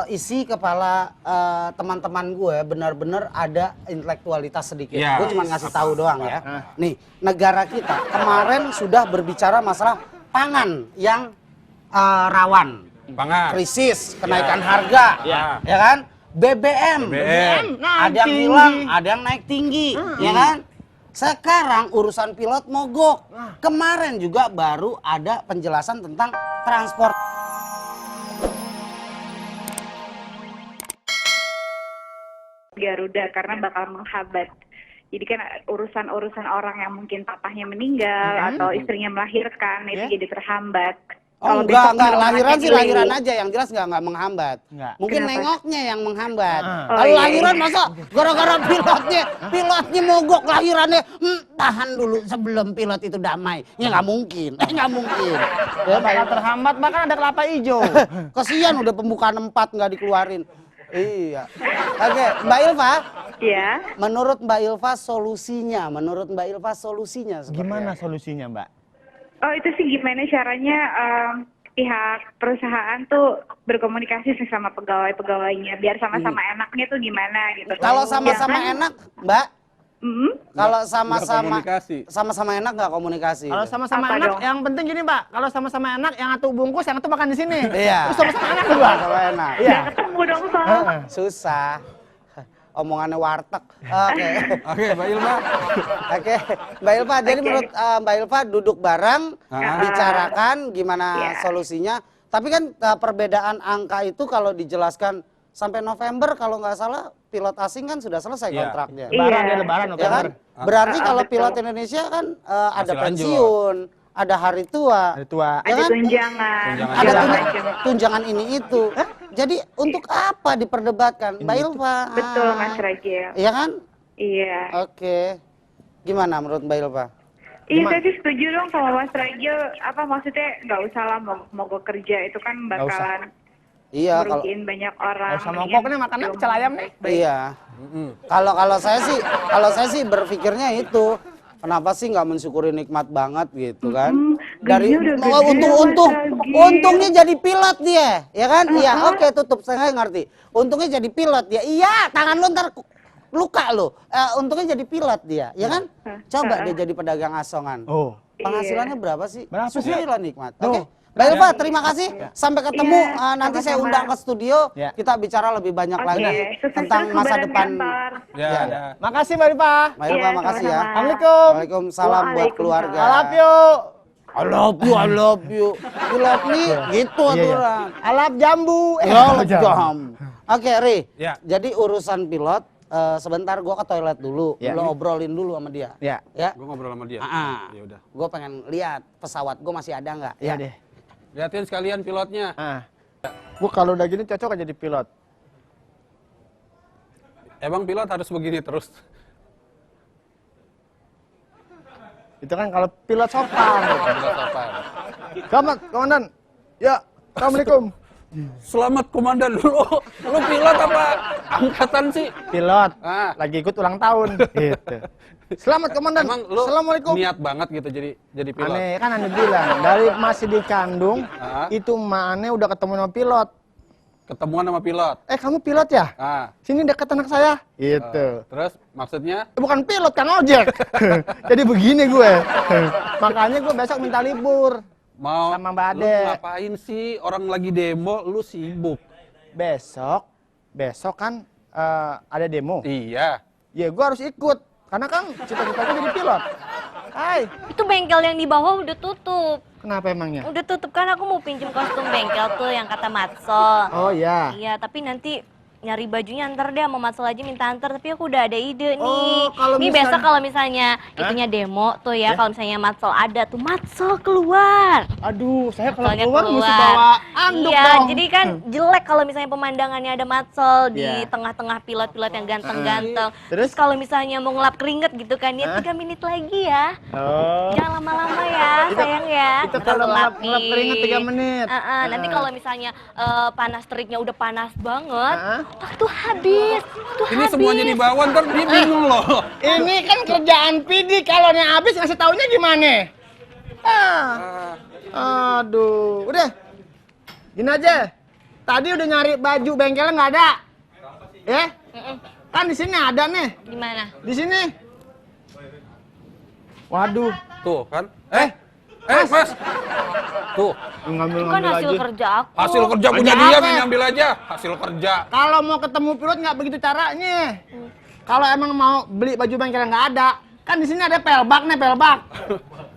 isi kepala teman-teman gue benar-benar ada intelektualitas sedikit. Ya. Gue cuma ngasih tahu doang ya. Nih, negara kita kemarin sudah berbicara masalah pangan yang rawan. Pangan. Krisis, kenaikan harga. Ya kan? BBM. Ada yang hilang, ada yang naik tinggi, ya kan? Sekarang urusan pilot mogok. Kemarin juga baru ada penjelasan tentang transport. Garuda karena bakal menghambat. Jadi kan urusan-urusan orang yang mungkin papahnya meninggal atau istrinya melahirkan itu jadi terhambat. Oh enggak, lahiran sih lahiran aja, yang jelas enggak menghambat. Mungkin Kenapa? nengoknya yang menghambat. Oh, Kalau iya, lahiran iya. masa gara-gara pilotnya mogok lahirannya, tahan dulu sebelum pilot itu damai. Ya nggak mungkin, nggak mungkin. Ya, Bakal terhambat, bahkan ada kelapa hijau. kasihan udah pembukaan 4 nggak dikeluarin. Iya. Oke, Mbak Ilva. Ya. Menurut Mbak Ilva solusinya seperti Gimana apa? solusinya, Mbak? Oh itu sih gimana caranya pihak perusahaan tuh berkomunikasi sih sama pegawai-pegawainya biar sama-sama enaknya tuh gimana gitu. Kalau sama-sama Jangan- enak, Mbak. Kalau Nggak sama-sama komunikasi. sama-sama enak nggak komunikasi? Kalau sama-sama Apa enak, dong? yang penting gini, Pak. Kalau sama-sama enak, yang satu bungkus, yang satu makan di sini. Iya. Terus sama-sama enak tuh, Pak. Sama enak. Iya. Nggak ketemu dong soal. Susah. Omongannya warteg. Oke. Oke, Mbak Ilma. Oke. Mbak Ilva, jadi menurut Mbak Ilva duduk bareng, bicarakan gimana Iya. solusinya. Tapi kan perbedaan angka itu kalau dijelaskan sampai November kalau nggak salah pilot asing kan sudah selesai Iya. kontraknya. Lebaran Iya. ya, lebaran Ya November. kan? Berarti kalau betul. pilot Indonesia kan ada Masih lanjut. pensiun, ada hari tua, Hari tua. ya Ada kan? tunjangan. Ada segala tunjangan, macam. tunjangan ini itu. Jadi untuk apa diperdebatkan, Mbak Ilva? Betul Mas Ragil. Iya kan? Iya. Oke. Gimana menurut Mbak Ilva? Iya saya sih setuju dong sama Mas Ragil. Apa maksudnya nggak usah lah mogok kerja itu kan bakalan Iya kalau merugiin banyak orang. Nggak usah mogok nih, makannya pecel ayam nih. iya. Kalau saya sih berpikirnya itu. Kenapa sih nggak mensyukuri nikmat banget gitu kan? Dari gajinya udah oh, gede, Mas Ragil. untungnya jadi pilot dia, ya kan? Iya, oke tutup saya ngerti. Untungnya jadi pilot dia. Iya, tangan lu ntar luka lu. Untungnya jadi pilot dia, ya kan? Coba dia jadi pedagang asongan. Oh. Penghasilannya berapa sih? Berapa sih? Syukurilah nikmat. Tuh. Oke. Mbak Ilva, terima kasih. Sampai ketemu. Iya, Nanti saya sama-sama. undang ke studio. Ya. Kita bicara lebih banyak Oke, lagi sukses tentang terus masa lebaran depan. kantor. Ya, Iya. ya. Makasih, Mbak Rifa. Mbak Ilva, Iya, makasih ya. sama-sama. Assalamualaikum. Waalaikumsalam buat Waalaikumsalam. keluarga. I love you. I love you, I love you. You love me, gitu Iya, iya. aturan. I love jambu. Ya, jam. Oke, Ri. Ya. Jadi urusan pilot, sebentar gua ke toilet dulu. Ya. Lo obrolin dulu sama dia. Ya. Ya. Gue ngobrol sama dia. Ya udah. Gue pengen lihat pesawat gue masih ada nggak? Iya deh. Lihatin sekalian pilotnya. Gua kalau udah gini cocok aja jadi pilot. Emang pilot harus begini terus? Itu kan kalau pilot sopan. Pilot apa? Selamat, Komandan. Ya, Assalamualaikum. Selamat komandan dulu. Lu pilot apa angkatan sih? Pilot. Ah. Lagi ikut ulang tahun. Gitu. Selamat, Komandan. Emang lu Assalamualaikum. niat banget gitu jadi pilot? Aneh kan aneh bilang dari masih dikandung Ah. itu emak aneh udah ketemu sama pilot. Ketemuan sama pilot. Kamu pilot ya? Ah. Sini dekat anak saya. Gitu. Terus maksudnya? Bukan pilot kan ojek. Jadi begini gue. Makanya gue besok minta libur Mau sama Mbak lu Ade. ngapain sih? Orang lagi demo, lu sibuk. Besok kan ada demo. Iya. Ya gue harus ikut karena kan cita-citaku jadi pilot. Hai, Itu bengkel yang di bawah udah tutup. kenapa emangnya? Udah tutup kan aku mau pinjem kostum bengkel tuh yang kata Matsol. Oh ya. Iya, tapi nanti nyari bajunya ntar deh sama Matsol aja minta antar, tapi aku udah ada ide nih. kalau Ini misal- besok kalau misalnya itunya demo tuh ya, kalau misalnya Matsol ada tuh Matsol keluar. Aduh, saya kalau Matsolnya keluar mesti bawa anduk Iya, dong. jadi kan jelek kalau misalnya pemandangannya ada Matsol di Iya. tengah-tengah pilot-pilot yang ganteng-ganteng. Terus? Terus kalau misalnya mau ngelap keringet gitu kan ya 3 menit lagi ya. Oh. Jangan lama-lama ya, sayang ya. Itu Ntar kalau ngelap gelapin. keringet 3 menit. Nanti kalau misalnya panas teriknya udah panas banget, Heeh. waktu habis. Waktu Ini habis. semuanya dibawa ntar dia bingung loh. Ini kan kerjaan PD, kalau yang habis ngasih taunya gimana? Aduh, udah. Gini aja. Tadi udah nyari baju bengkelnya nggak ada. Kan di sini ada nih. Di mana? Di sini. Waduh. Tuh kan? Mas. Tuh. Itu kan hasil kerja aku. Hasil kerja punya Kerja dia, apa? main ambil aja. Hasil kerja. Kalau mau ketemu pilot nggak begitu caranya. Kalau emang mau beli baju bengkel nggak ada, kan di sini ada pelbak nih, pelbak.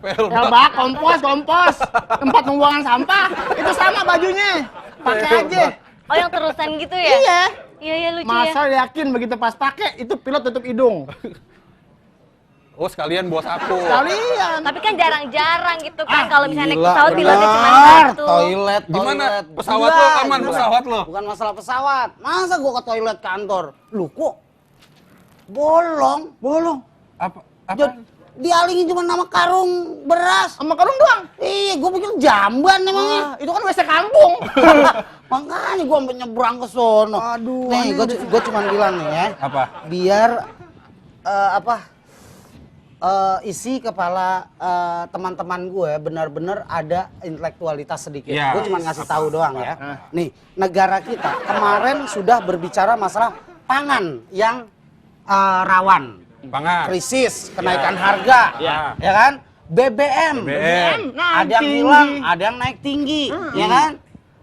Pelbak, kompos, tempat pembuangan sampah. Itu sama bajunya. Pakai aja. Oh, yang terusan gitu ya? Iya. Iya, lucu Masa ya. yakin begitu pas pakai itu pilot tutup hidung. Oh, sekalian bos aku. Sekalian. Tapi kan jarang-jarang gitu kan kalau misalnya naik Gila, pesawat pilotnya cuma bener. satu. Toilet. Gimana? Pesawat Gila, lo aman, gila. pesawat lo? Bukan masalah pesawat. Masa gua ke toilet kantor? Lu kok bolong. Apa? Dialingin cuma nama karung beras. Sama karung doang. Iya, gua pikir jamban emangnya. Itu kan WC kampung. Makanya gua sampai nyebrang ke sono. Aduh, Nih, aneh gua cuma bilang nih ya. Apa? Biar isi kepala teman-teman gue benar-benar ada intelektualitas sedikit. Ya. Gue cuma ngasih tahu doang ya. Nih, negara kita kemarin sudah berbicara masalah pangan yang rawan, Pangan. krisis, kenaikan harga, ya kan? BBM, ada yang hilang, ada yang naik tinggi, ya kan?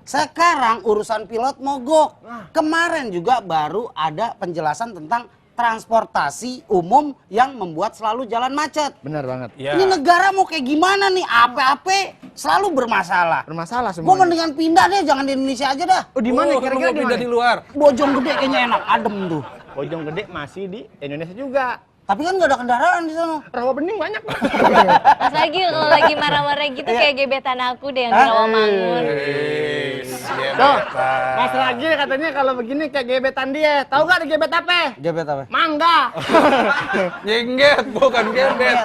Sekarang urusan pilot mogok. Kemarin juga baru ada penjelasan tentang transportasi umum yang membuat selalu jalan macet. Benar banget. Ya. Ini negara mau kayak gimana nih? Apa-apa selalu bermasalah. Bermasalah Gue semua. mendingan pindah deh, jangan di Indonesia aja dah. Oh, di mana Oh, kira-kira lu mau di pindah mana? di luar. Bojonggede kayaknya enak, adem tuh. Bojonggede masih di Indonesia juga. Tapi kan nggak ada kendaraan di sana. Rawa bening banyak. Pas lagi kalau lagi marah-marah gitu kayak gebetan aku deh yang di Rawamangun. Tuh, Mas Ragi katanya kalau begini kayak gebetan dia. Tahu nggak ada gebet apa? Gebet apa? Mangga. Nyengget, bukan gebet.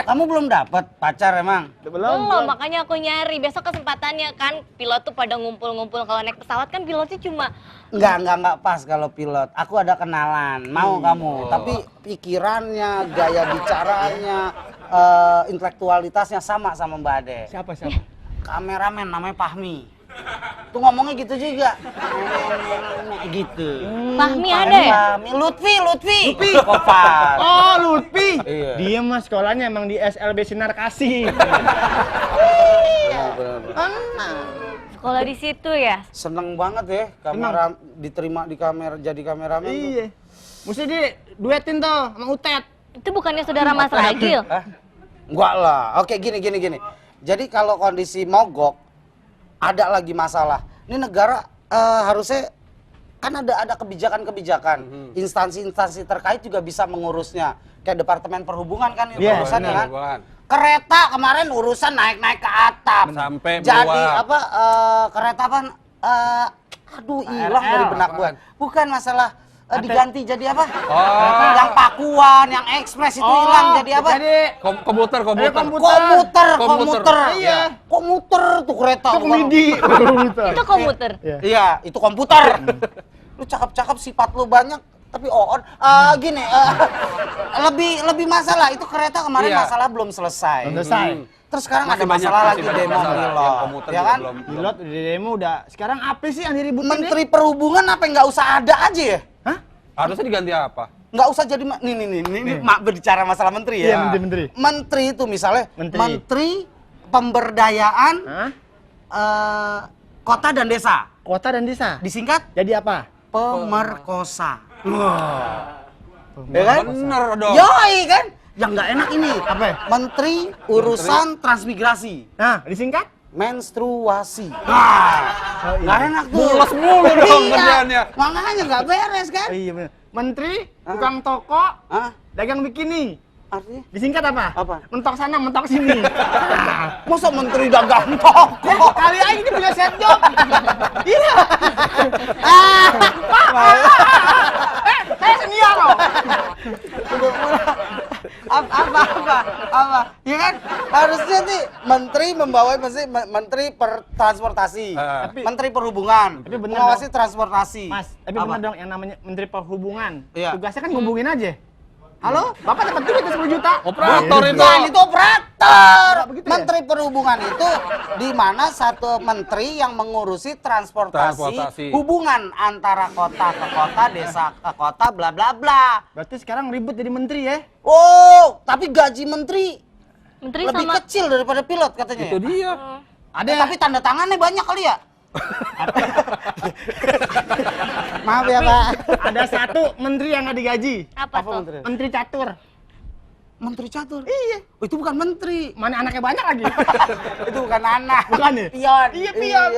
Kamu belum dapat pacar emang? Belum, makanya aku nyari. Besok kesempatannya kan pilot tuh pada ngumpul-ngumpul. Kalau naik pesawat kan pilotnya cuma Enggak pas kalau pilot. Aku ada kenalan, mau kamu. Tapi pikirannya, gaya bicaranya, intelektualitasnya sama Mbak Ade. Siapa? Kameramen namanya Fahmi. Tuh ngomongnya gitu juga. Gitu. Fahmi ada ya? Fahmi, Lutfi. Kopar. Oh, Lutfi. Iya. Dia mah sekolahnya emang di SLB Sinar Kasih. Sekolah di situ ya? Seneng banget ya kamera diterima di kamera jadi kameramen. Tuh. Iya. Mesti di duetin tuh sama Utet. Itu bukannya saudara Mas Ragil? Hah? Enggak lah. Oke, gini. Jadi kalau kondisi mogok ada lagi masalah. Ini negara harusnya kan ada kebijakan-kebijakan. Instansi-instansi terkait juga bisa mengurusnya. Kayak Departemen Perhubungan kan Iya, urusannya kan. Bukan. Kereta kemarin urusan naik ke atap. Sampai jadi meluap. kereta apa? Aduh, hilang dari benak gue. Bukan masalah diganti jadi apa? Oh. Yang Pakuan, yang Ekspres itu hilang jadi apa? Jadi Komuter. Komuter. Iya. Komuter tuh kereta. komedi. Itu komuter. Iya, itu komputer. Lu cakep-cakep sifat lu banyak tapi on. Gini, lebih masalah itu kereta kemarin Iya. masalah belum selesai. Belum selesai. Terus sekarang Masih ada banyak, masalah masih lagi banyak demo masalah. Yang pilot. komuter Ya juga kan? belum. Pilot di demo udah. Sekarang apa sih yang diributin Menteri Perhubungan apa yang nggak usah ada aja ya? Hah? Harusnya diganti apa? Nggak usah jadi nih mak berbicara masalah menteri ya. Iya, menteri. Menteri itu misalnya Menteri. menteri pemberdayaan Hah? kota dan desa. Kota dan desa. Disingkat Jadi apa? pemerkosa. Ya kan? Bener dong. Yoi kan? Yang nggak enak ini. Apa? Menteri urusan transmigrasi. Nah, disingkat? Menstruasi. Nggak enak tuh. Mules mulu dong Iya. kerjaannya. Makanya nggak beres kan? Iya bener. Menteri, tukang toko, Hah? dagang bikini. Artinya? Disingkat apa? Apa? Mentok sana, mentok sini. Masa menteri dagang toko? Kali aja dia punya set job. Iya. Saya senior loh. apa ya kan harusnya nih menteri membawa menteri transportasi, menteri perhubungan Tapi bener mengawasi transportasi. Mas, tapi Apa? bener dong yang namanya Menteri Perhubungan. Iya. Tugasnya kan ngubungin aja. Halo, Bapak dapat duit 10 juta. Operator itu. Bukan, itu operator. begitu Menteri Perhubungan itu di mana satu menteri yang mengurusi transportasi, hubungan antara kota ke kota, desa ke kota, bla bla bla. Berarti sekarang ribut jadi menteri ya? Oh, tapi gaji menteri Menteri lebih sama kecil daripada pilot katanya. Itu dia. Ada Tapi tanda tangannya banyak kali ya? Maaf ya Pak. ada satu menteri yang nggak digaji. apa tuh? menteri? Menteri catur. Menteri catur? Iya. Oh, itu bukan menteri. Mana anaknya banyak lagi? Itu bukan anak. Bukan ya? Pion. Iya, pion.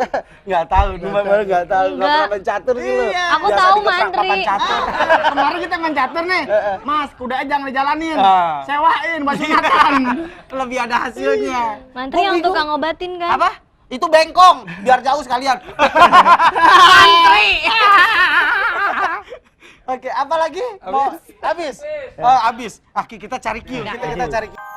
Nggak tahu, cuma baru nggak tahu. Nggak Enggak. pernah main catur sih lu. Iya. Aku Biasa tahu di keperangkapan Mandri. catur. Kemarin kita main catur nih. Mas, kuda jangan dijalanin. Ah. Sewain buat sunatan. Lebih ada hasilnya. Mantri yang tukang obatin kan? Apa? Itu bengkong, biar jauh sekalian. Mantri. Oke, apa lagi? Mau habis? Oh, habis. Ah, kita cari Q. Kita cari Q.